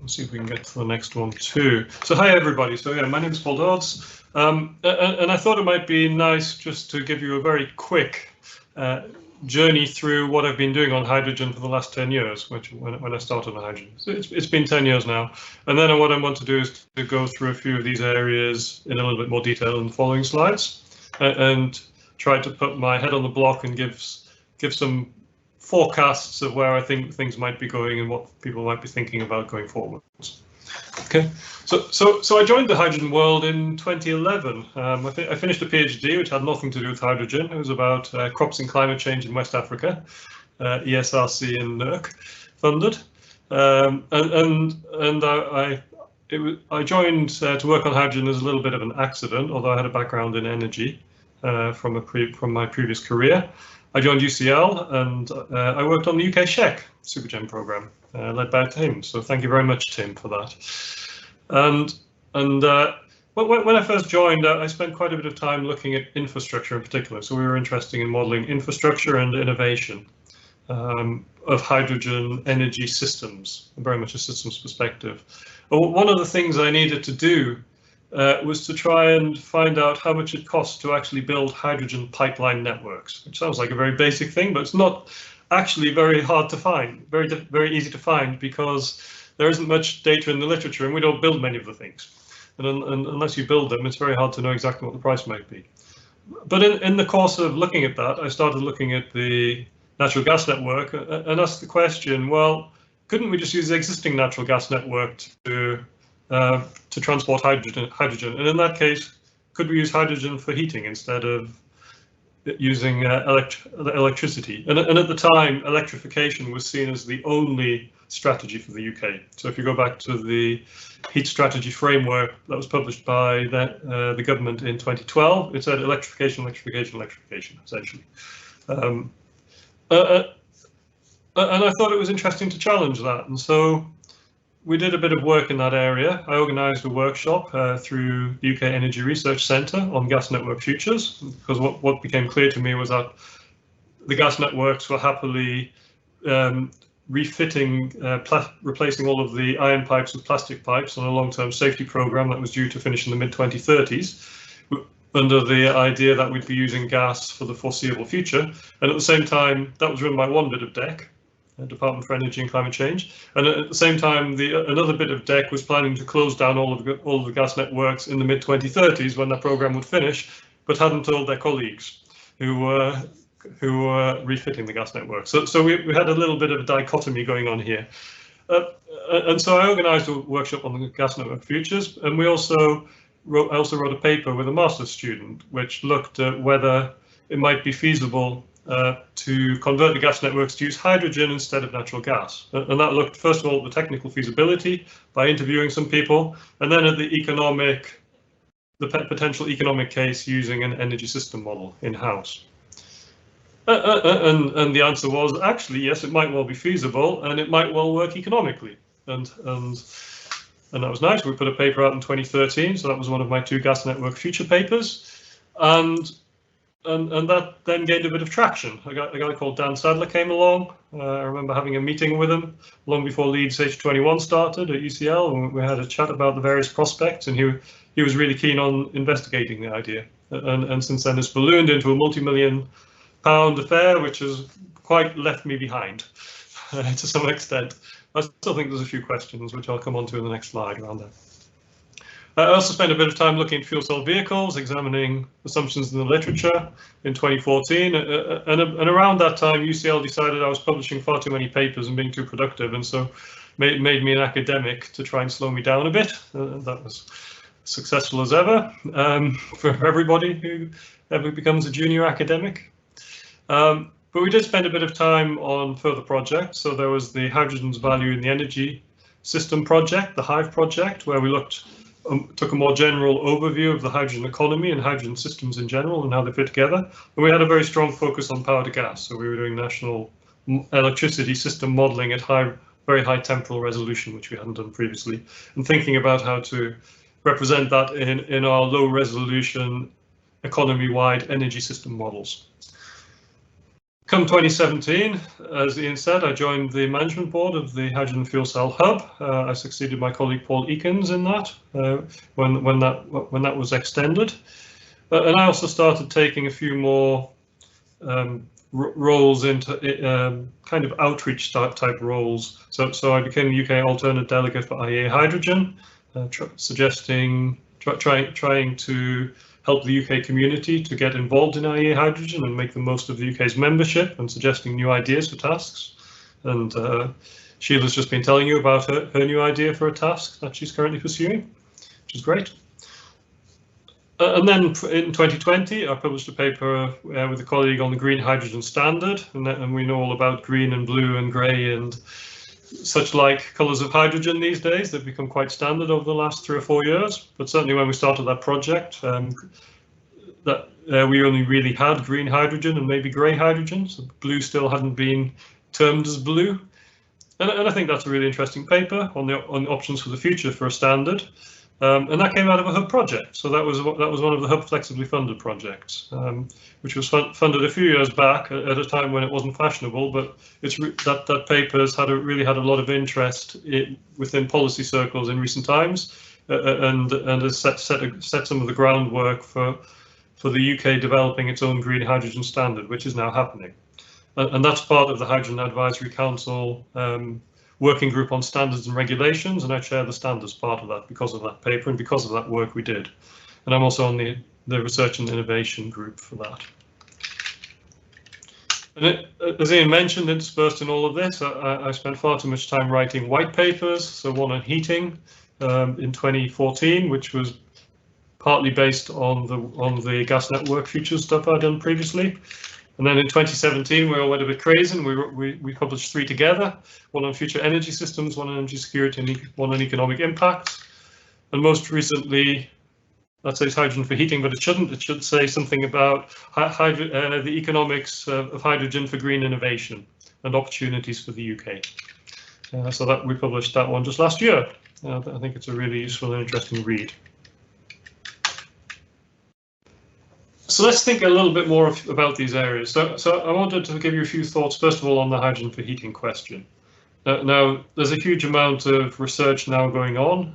Let's see if we can get to the next one too. So hi everybody. So yeah, my name is Paul Dodds, and I thought it might be nice just to give you a very quick journey through what I've been doing on hydrogen for the last 10 years, which when I started on hydrogen. So it's been 10 years now, and then what I want to do is to go through a few of these areas in a little bit more detail in the following slides, and try to put my head on the block and give some forecasts of where I think things might be going and what people might be thinking about going forwards. Okay, so I joined the hydrogen world in 2011. I finished a PhD which had nothing to do with hydrogen. It was about crops and climate change in West Africa, ESRC and NERC funded, I joined to work on hydrogen as a little bit of an accident, although I had a background in energy from my previous career. I joined UCL and I worked on the UK SHEC Supergen program, led by Tim. So thank you very much, Tim, for that. And when I first joined, I spent quite a bit of time looking at infrastructure in particular. So we were interested in modelling infrastructure and innovation of hydrogen energy systems, very much a systems perspective. One of the things I needed to do was to try and find out how much it costs to actually build hydrogen pipeline networks, which sounds like a very basic thing, but it's not actually very hard to find, very easy to find, because there isn't much data in the literature and we don't build many of the things. And unless you build them, it's very hard to know exactly what the price might be. But in the course of looking at that, I started looking at the natural gas network and asked the question, well, couldn't we just use the existing natural gas network to transport hydrogen? And in that case, could we use hydrogen for heating instead of using electricity? And at the time, electrification was seen as the only strategy for the UK. So if you go back to the heat strategy framework that was published by the government in 2012, it said electrification, electrification, electrification, essentially. And I thought it was interesting to challenge that. And so we did a bit of work in that area. I organised a workshop through the UK Energy Research Centre on gas network futures, because what became clear to me was that the gas networks were happily refitting, replacing all of the iron pipes with plastic pipes on a long-term safety programme that was due to finish in the mid-2030s, under the idea that we'd be using gas for the foreseeable future. And at the same time, that was run by one bit of DEC, Department for Energy and Climate Change, and at the same time, another bit of DEC was planning to close down all of the gas networks in the mid-2030s when that program would finish, but hadn't told their colleagues who were refitting the gas network. So we had a little bit of a dichotomy going on here, and so I organised a workshop on the gas network futures, and I also wrote a paper with a master's student which looked at whether it might be feasible to convert the gas networks to use hydrogen instead of natural gas. And that looked, first of all, at the technical feasibility by interviewing some people, and then at the potential economic case using an energy system model in-house. And the answer was, actually, yes, it might well be feasible and it might well work economically. And that was nice. We put a paper out in 2013, so that was one of my 2 gas network future papers. And that then gained a bit of traction. A guy called Dan Sadler came along. I remember having a meeting with him long before Leeds H21 started at UCL, and we had a chat about the various prospects, and he was really keen on investigating the idea. And since then it's ballooned into a multi-million-pound affair, which has quite left me behind to some extent. I still think there's a few questions which I'll come on to in the next slide around that. I also spent a bit of time looking at fuel cell vehicles, examining assumptions in the literature in 2014, and around that time UCL decided I was publishing far too many papers and being too productive, and so made me an academic to try and slow me down a bit. That was successful as ever for everybody who ever becomes a junior academic. But we did spend a bit of time on further projects. So there was the Hydrogen's Value in the Energy System project, the HIVE project, where we took a more general overview of the hydrogen economy and hydrogen systems in general and how they fit together. And we had a very strong focus on power to gas. So we were doing national electricity system modeling at very high temporal resolution, which we hadn't done previously, and thinking about how to represent that in our low resolution economy-wide energy system models. come 2017, as Ian said, I joined the management board of the Hydrogen Fuel Cell Hub. I succeeded my colleague Paul Eakins in that when that was extended, and I also started taking a few more roles into kind of outreach type roles. So I became the UK alternate delegate for IEA Hydrogen, trying to help the UK community to get involved in IEA Hydrogen and make the most of the UK's membership, and suggesting new ideas for tasks. And Sheila's just been telling you about her new idea for a task that she's currently pursuing, which is great. And then in 2020, I published a paper with a colleague on the green hydrogen standard, and we know all about green and blue and grey and such like colours of hydrogen these days. They've become quite standard over the last 3 or 4 years, but certainly when we started that project, we only really had green hydrogen and maybe grey hydrogen, so blue still hadn't been termed as blue. And I think that's a really interesting paper on the options for the future for a standard. And that came out of a Hub project. So that was one of the Hub flexibly funded projects, which was funded a few years back at a time when it wasn't fashionable. But that paper's really had a lot of interest within policy circles in recent times, and has set some of the groundwork for the UK developing its own green hydrogen standard, which is now happening. And that's part of the Hydrogen Advisory Council working group on standards and regulations, and I chair the standards part of that because of that paper and because of that work we did. And I'm also on the research and innovation group for that. And as Ian mentioned, interspersed in all of this, I spent far too much time writing white papers. So one on heating in 2014, which was partly based on the gas network futures stuff I'd done previously. And then in 2017, we all went a bit crazy, and we published 3 together, one on future energy systems, one on energy security, and one on economic impact. And most recently, that says hydrogen for heating, but it shouldn't. It should say something about the economics of hydrogen for green innovation and opportunities for the UK. So that we published that one just last year. I think it's a really useful and interesting read. So let's think a little bit more about these areas. So I wanted to give you a few thoughts, first of all, on the hydrogen for heating question. Now, there's a huge amount of research now going on,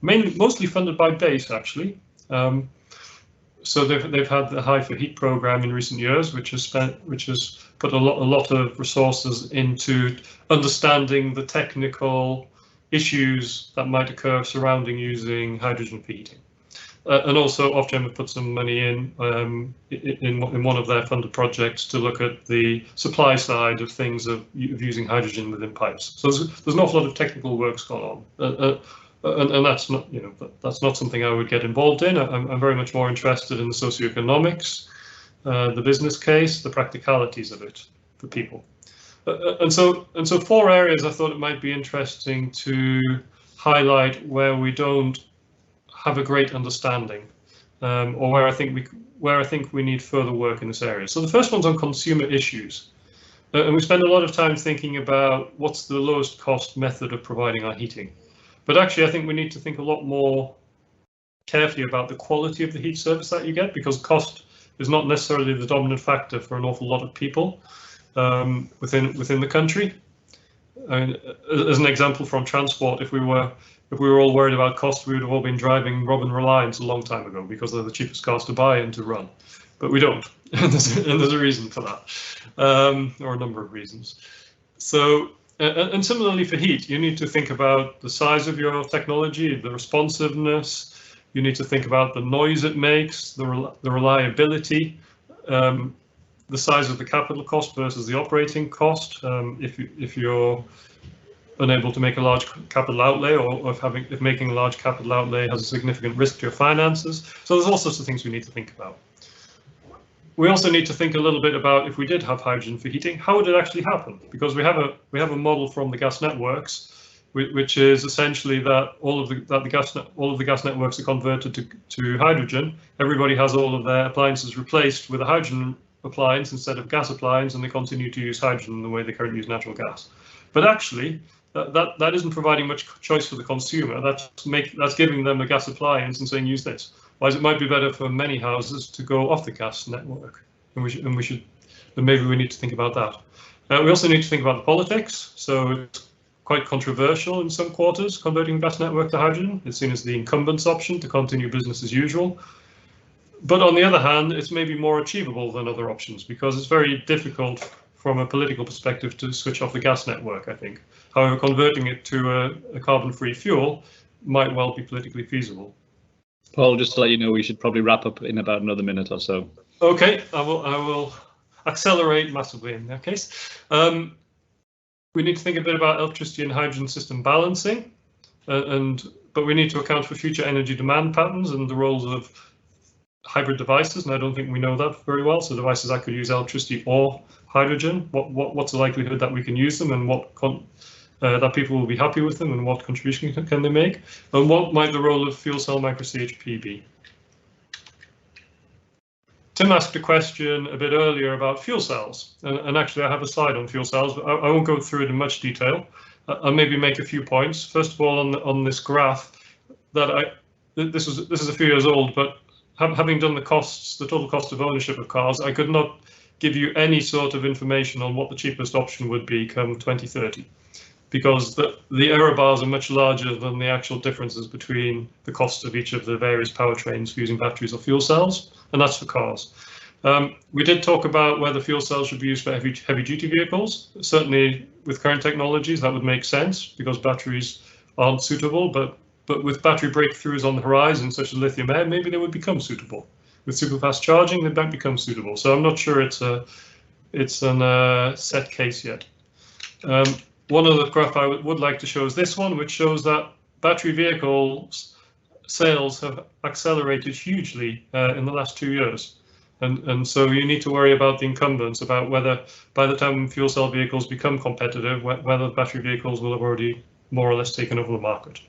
mostly funded by BASE, actually. So they've had the High for Heat program in recent years, which has put a lot of resources into understanding the technical issues that might occur surrounding using hydrogen for heating. And also Ofgem have put some money in one of their funded projects to look at the supply side of things of using hydrogen within pipes. So there's an awful lot of technical work's gone on, and that's not something I would get involved in. I'm very much more interested in the socioeconomics, the business case, the practicalities of it for people. And so 4 areas I thought it might be interesting to highlight where we don't have a great understanding, or where I think we need further work in this area. So the first one's on consumer issues, and we spend a lot of time thinking about what's the lowest cost method of providing our heating. But actually, I think we need to think a lot more carefully about the quality of the heat service that you get, because cost is not necessarily the dominant factor for an awful lot of people within the country. As an example from transport, if we were all worried about cost, we would have all been driving Robin Reliance a long time ago, because they're the cheapest cars to buy and to run. But we don't, and there's a reason for that, or a number of reasons. So, and similarly for heat, you need to think about the size of your technology, the responsiveness. You need to think about the noise it makes, the reliability, the size of the capital cost versus the operating cost. If you're unable to make a large capital outlay, or if making a large capital outlay has a significant risk to your finances. So there's all sorts of things we need to think about. We also need to think a little bit about, if we did have hydrogen for heating, how would it actually happen? Because we have a model from the gas networks, which is essentially that all of the gas networks are converted to hydrogen. Everybody has all of their appliances replaced with a hydrogen appliance instead of gas appliance, and they continue to use hydrogen the way they currently use natural gas. But actually, that isn't providing much choice for the consumer. That's giving them a gas appliance and saying use this. Whereas it might be better for many houses to go off the gas network, and we should then maybe we need to think about that. We also need to think about the politics. So it's quite controversial in some quarters, converting the gas network to hydrogen. It's seen as the incumbent's option to continue business as usual. But on the other hand, it's maybe more achievable than other options because it's very difficult from a political perspective to switch off the gas network, I think. However, converting it to a carbon-free fuel might well be politically feasible. Paul, just to let you know, we should probably wrap up in about another minute or so. Okay, I will accelerate massively in that case. We need to think a bit about electricity and hydrogen system balancing, but we need to account for future energy demand patterns and the roles of hybrid devices, and I don't think we know that very well. So devices that could use electricity or hydrogen, what's the likelihood that we can use them, and that people will be happy with them, and what contribution can they make, and what might the role of fuel cell micro CHP be? Tim asked a question a bit earlier about fuel cells, and actually I have a slide on fuel cells, but I won't go through it in much detail. I'll maybe make a few points. First of all, on this graph, this is a few years old, but having done the total cost of ownership of cars, I could not give you any sort of information on what the cheapest option would be come 2030, because the error bars are much larger than the actual differences between the cost of each of the various powertrains for using batteries or fuel cells, and that's for cars. We did talk about whether fuel cells should be used for heavy-duty vehicles. Certainly, with current technologies, that would make sense because batteries aren't suitable, but with battery breakthroughs on the horizon, such as lithium air, maybe they would become suitable. With super fast charging, they don't become suitable. So I'm not sure it's a set case yet. One other graph I would like to show is this one, which shows that battery vehicles sales have accelerated hugely in the last 2 years. And so you need to worry about the incumbents, about whether by the time fuel cell vehicles become competitive, whether battery vehicles will have already more or less taken over the market.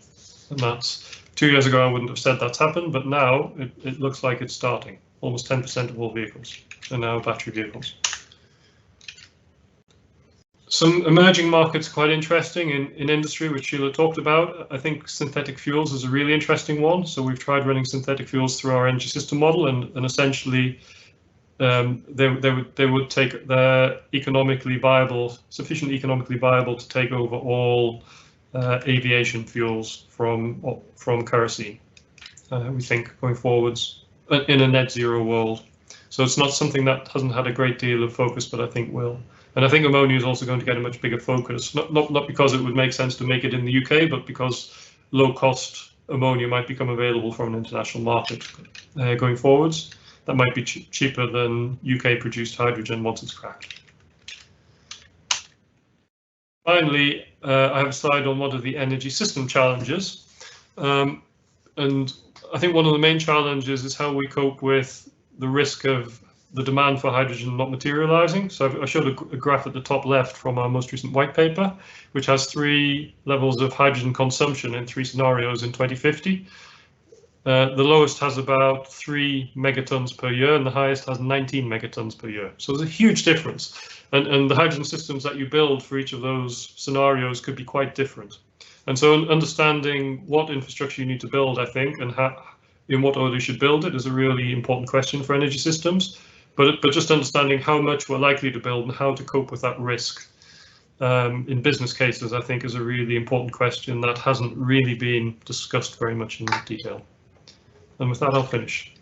And that's 2 years ago, I wouldn't have said that's happened, but now it looks like it's starting. Almost 10% of all vehicles are now battery vehicles. Some emerging markets quite interesting in industry, which Sheila talked about. I think synthetic fuels is a really interesting one. So we've tried running synthetic fuels through our energy system model, and essentially they would take their sufficiently economically viable to take over all aviation fuels from kerosene. We think going forwards in a net zero world. So it's not something that hasn't had a great deal of focus, but I think will. And I think ammonia is also going to get a much bigger focus, not because it would make sense to make it in the UK, but because low-cost ammonia might become available from an international market going forwards. That might be cheaper than UK-produced hydrogen once it's cracked. Finally, I have a slide on what are the energy system challenges. And I think one of the main challenges is how we cope with the risk of the demand for hydrogen not materializing. So I showed a graph at the top left from our most recent white paper, which has 3 levels of hydrogen consumption in 3 scenarios in 2050. The lowest has about 3 megatons per year, and the highest has 19 megatons per year. So there's a huge difference. And the hydrogen systems that you build for each of those scenarios could be quite different. And so understanding what infrastructure you need to build, I think, and in what order you should build it is a really important question for energy systems. But just understanding how much we're likely to build and how to cope with that risk in business cases, I think, is a really important question that hasn't really been discussed very much in detail. And with that, I'll finish.